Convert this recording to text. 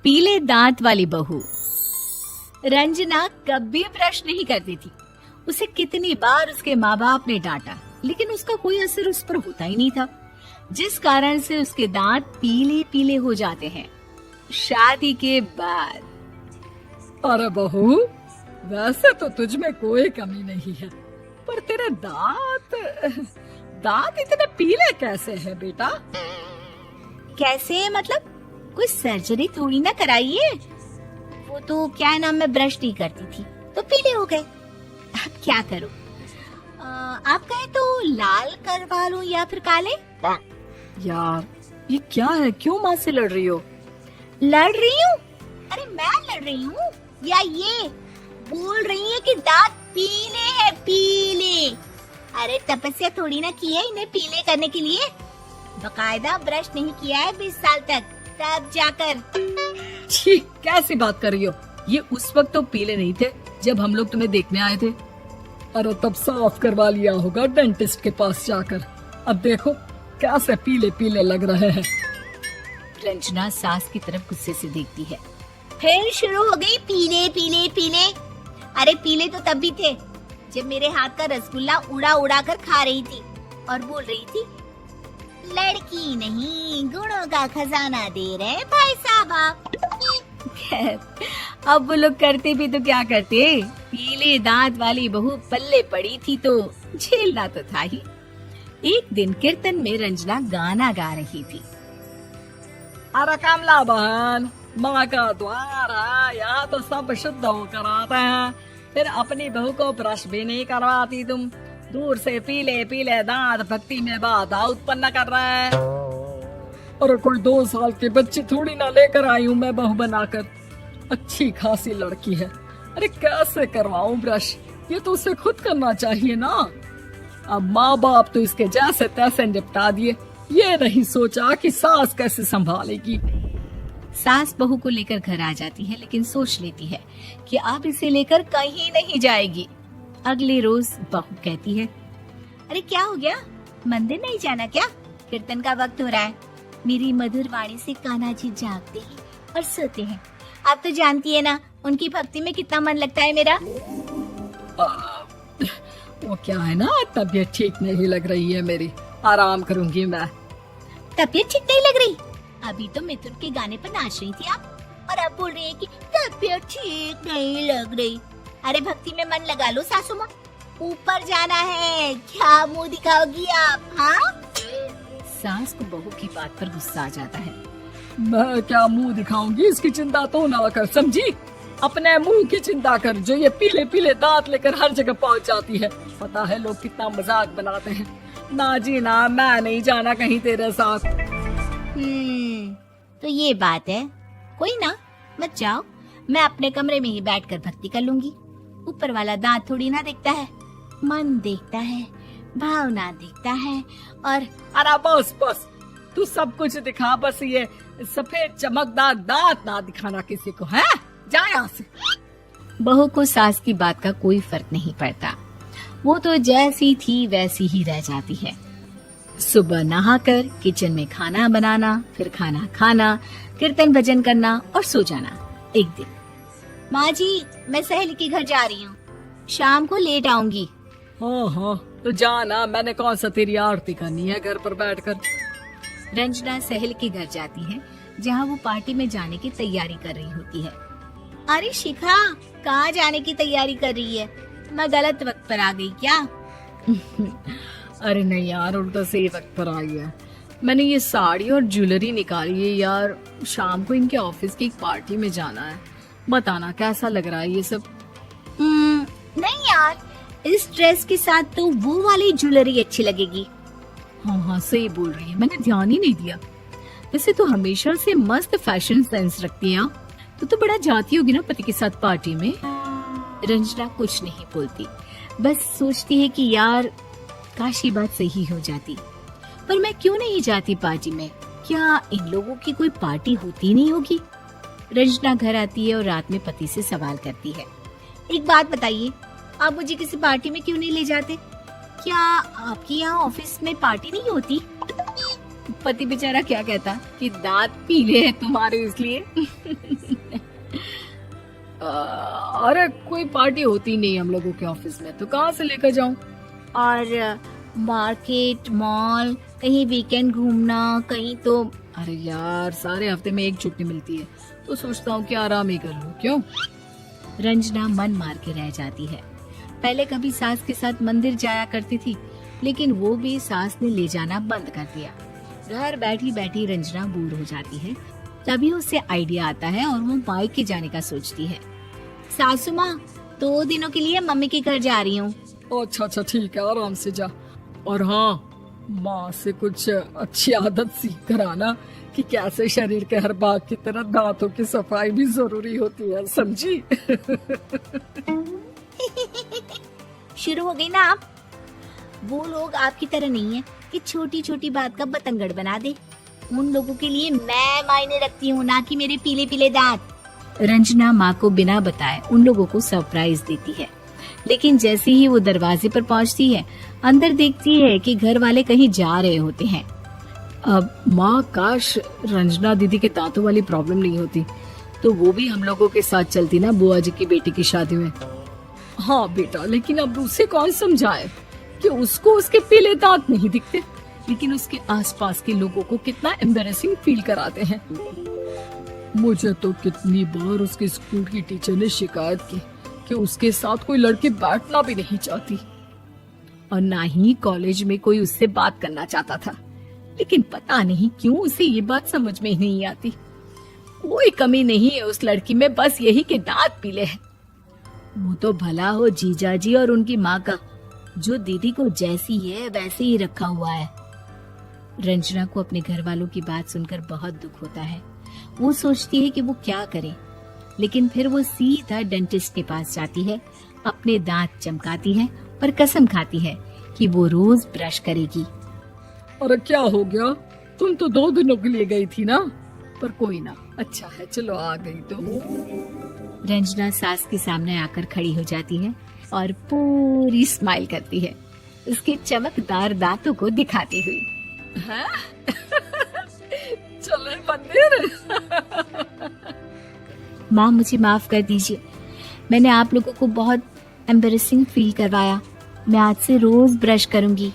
पीले दांत वाली बहू। रंजना कभी ब्रश नहीं करती थी। उसे कितनी बार उसके माँ बाप ने डांटा, लेकिन उसका कोई असर उस पर होता ही नहीं था, जिस कारण से उसके दांत पीले पीले हो जाते हैं। शादी के बाद अरे बहू, वैसे तो तुझ में कोई कमी नहीं है, पर तेरे दांत इतने पीले कैसे हैं बेटा? कैसे मतलब? कोई सर्जरी थोड़ी ना कराइए। वो तो क्या नाम, मैं ब्रश नहीं करती थी तो पीले हो गए। अब क्या करूं? आप कहे तो लाल करवा लूं या फिर काले? यार ये क्या है, क्यों माँ से लड़ रही हो? लड़ रही हूँ? अरे मैं लड़ रही हूँ या ये बोल रही है कि दांत पीले हैं, पीले। अरे तपस्या थोड़ी ना की है इन्हें पीले करने के लिए। बकायदा ब्रश नहीं किया है 20 साल तक, तब जाकर। छी, कैसी बात कर रही हो? ये उस वक्त तो पीले नहीं थे जब हम लोग तुम्हें देखने आए थे। अरे तब साफ करवा लिया होगा डेंटिस्ट के पास जाकर। अब देखो कैसे पीले पीले लग रहे हैं। रंजना सास की तरफ गुस्से से देखती है। फिर शुरू हो गई पीले पीले पीले। अरे पीले तो तब भी थे जब मेरे हाथ का रसगुल्ला उड़ा उड़ा कर खा रही थी और बोल रही थी, लड़की नहीं गुणों का खजाना दे रहे भाई साहब आप। खैर, अब वो लोग करते भी तो क्या करते, पीले दांत वाली बहू पल्ले पड़ी थी तो झेलना तो था ही। एक दिन कीर्तन में रंजना गाना गा रही थी। अरे कमला बहन, माँ का द्वार है, यहाँ तो सब शुद्ध होकर आते हैं, फिर अपनी बहू को ब्रश भी नहीं करवाती तुम। दूर से पीले पीले दांत भक्ति में बाधा उत्पन्न कर रहे हैं। अरे कोई 2 साल के बच्चे थोड़ी ना लेकर आई हूँ मैं बहू बनाकर। अच्छी खासी लड़की है, अरे कैसे करवाऊं ब्रश? ये तो उसे खुद करना चाहिए ना। अब माँ बाप तो इसके जैसे तैसे निपटा दिए, ये नहीं सोचा कि सास कैसे संभालेगी। सास बहू को लेकर घर आ जाती है, लेकिन सोच लेती है कि अब इसे लेकर कहीं नहीं जाएगी। अगले रोज बहू कहती है, अरे क्या हो गया, मंदिर नहीं जाना क्या? कीर्तन का वक्त हो रहा है। मेरी मधुर वाणी से कान्हा जी जागते हैं और सोते हैं। आप तो जानती है ना उनकी भक्ति में कितना मन लगता है मेरा। वो क्या है ना, तबीयत ठीक नहीं लग रही है मेरी, आराम करूंगी मैं। तबीयत ठीक नहीं लग रही? अभी तो मिथुन के गाने पर नाच रही थी आप, और अब बोल रही है कि तबीयत ठीक नहीं लग रही। अरे भक्ति में मन लगा लो सासू माँ, ऊपर जाना है, क्या मुंह दिखाओगी आप? हाँ? सास को बहू की बात पर गुस्सा आ जाता है। मैं क्या मुंह दिखाऊंगी, इसकी चिंता तो ना कर, समझी? अपने मुंह की चिंता कर, जो ये पीले पीले दांत लेकर हर जगह पहुंच जाती है। पता है लोग कितना मजाक बनाते हैं। ना जी ना, मैं नहीं जाना कहीं तेरे साथ। तो ये बात है, कोई ना, मत जाओ, मैं अपने कमरे में ही बैठकर भक्ति कर लूंगी। ऊपर वाला दांत थोड़ी ना देखता है, मन देखता है, भावना देखता है। और अरे बस बस, तू सब कुछ दिखा, बस ये सफेद चमकदार दांत ना दिखाना किसी को, है? जा यहाँ से। बहू को सास की बात का कोई फर्क नहीं पड़ता, वो तो जैसी थी वैसी ही रह जाती है। सुबह नहाकर किचन में खाना बनाना, फिर खाना खाना, कीर्तन भजन करना और सो जाना। एक दिन, माँ जी मैं सहेली के घर जा रही हूँ, शाम को लेट आऊंगी। हाँ हाँ तो जाना, मैंने कौन सा तेरी आरती करनी है घर पर बैठकर। रंजना सहेली के घर जाती है, जहाँ वो पार्टी में जाने की तैयारी कर रही होती है। अरे शिखा, कहाँ जाने की तैयारी कर रही है? मैं गलत वक्त पर आ गई क्या? अरे नहीं यार, उल्टा सही वक्त पर आई है। मैंने ये साड़ी और ज्वेलरी निकाली है यार, शाम को इनके ऑफिस की एक पार्टी में जाना है। बताना कैसा लग रहा है ये सब? नहीं यार, इस ड्रेस के साथ तो वो वाली ज्वेलरी अच्छी लगेगी। हाँ हाँ सही बोल रही है, मैंने ध्यान ही नहीं दिया। वैसे तो हमेशा से मस्त फैशन सेंस रखती है। तो बड़ा जाती होगी ना पति के साथ पार्टी में। रंजना कुछ नहीं बोलती, बस सोचती है कि यार काश ये बात सही हो जाती। पर मैं क्यों नहीं जाती पार्टी में? क्या इन लोगों की कोई पार्टी होती नहीं होगी? रंजना घर आती है और रात में पति से सवाल करती है, एक बात बताइए, आप मुझे किसी पार्टी में क्यों नहीं ले जाते? क्या आपकी यहाँ ऑफिस में पार्टी नहीं होती? पति बेचारा क्या कहता कि दांत पीले हैं तुम्हारे इसलिए। अरे कोई पार्टी होती नहीं हम लोगों के ऑफिस में, तो कहाँ से लेकर जाऊं? और मार्केट, मॉल, कहीं वीकेंड घूमना, कहीं तो। अरे यार सारे हफ्ते में एक छुट्टी मिलती है, तो सोचता हूँ कि आराम ही कर लूं। क्यों? रंजना मन मार के रह जाती है। पहले कभी सास के साथ मंदिर जाया करती थी, लेकिन वो भी सास ने ले जाना बंद कर दिया। घर बैठी बैठी रंजना बोर हो जाती है। तभी उसे आइडिया आता है और वो मायके जाने का सोचती है। सासू माँ, 2 दिनों के लिए मम्मी के घर जा रही हूँ। अच्छा अच्छा ठीक है, आराम से जा। और हाँ, माँ से कुछ अच्छी आदत सीख कर आना कि कैसे शरीर के हर भाग की तरह दांतों की सफाई भी जरूरी होती है, समझी? शुरू हो गई ना आप। वो लोग आपकी तरह नहीं है कि छोटी छोटी बात का बतंगड़ बना दे। उन लोगों के लिए मैं मायने रखती हूँ, ना कि मेरे पीले पीले दांत। रंजना माँ को बिना बताए उन लोगों को सरप्राइज देती है, लेकिन जैसे ही वो दरवाजे पर पहुँचती है, अंदर देखती है कि घर वाले कहीं जा रहे होते हैं। अब माँ, काश रंजना दीदी के दांतों वाली प्रॉब्लम नहीं होती, तो वो भी हम लोगों के साथ चलती ना बुआ जी की बेटी की शादी में। हाँ बेटा, लेकिन अब उसे कौन समझाए कि उसको उसके पीले दांत नहीं दिखते, लेकिन उसके आसपास के लोगों को कितना एम्बैरेसिंग फील कराते हैं। मुझे तो कितनी बार उसके स्कूल की टीचर ने शिकायत की कि उसके साथ कोई लड़की बैठना भी नहीं चाहती, और ना ही कॉलेज में कोई उससे बात करना चाहता था। लेकिन पता नहीं क्यों उसे ये बात समझ में ही नहीं आती। कोई कमी नहीं है उस लड़की में, बस यही कि दांत पीले हैं। वो तो भला हो जीजा जी और उनकी माँ का, जो दीदी को जैसी है वैसे ही रखा हुआ है। रंजना को अपने घर वालों की बात सुनकर बहुत दुख होता है। वो सोचती है कि वो क्या करे, लेकिन फिर वो सीधा डेंटिस्ट के पास जाती है, अपने दांत चमकाती है और कसम खाती है कि वो रोज ब्रश करेगी। अरे क्या हो गया? तुम तो 2 दिनों के लिए गई थी ना, पर कोई ना, अच्छा है, चलो आ गई तो। रंजना सास के सामने आकर खड़ी हो जाती है और पूरी स्माइल करती है, उसके चमकदार दांतों को दिखाती हुई। चले मंदिर। माँ, मुझे माफ कर दीजिए, मैंने आप लोगों को बहुत एम्बैरेसिंग फील करवाया। मैं आज से रोज ब्रश करूंगी।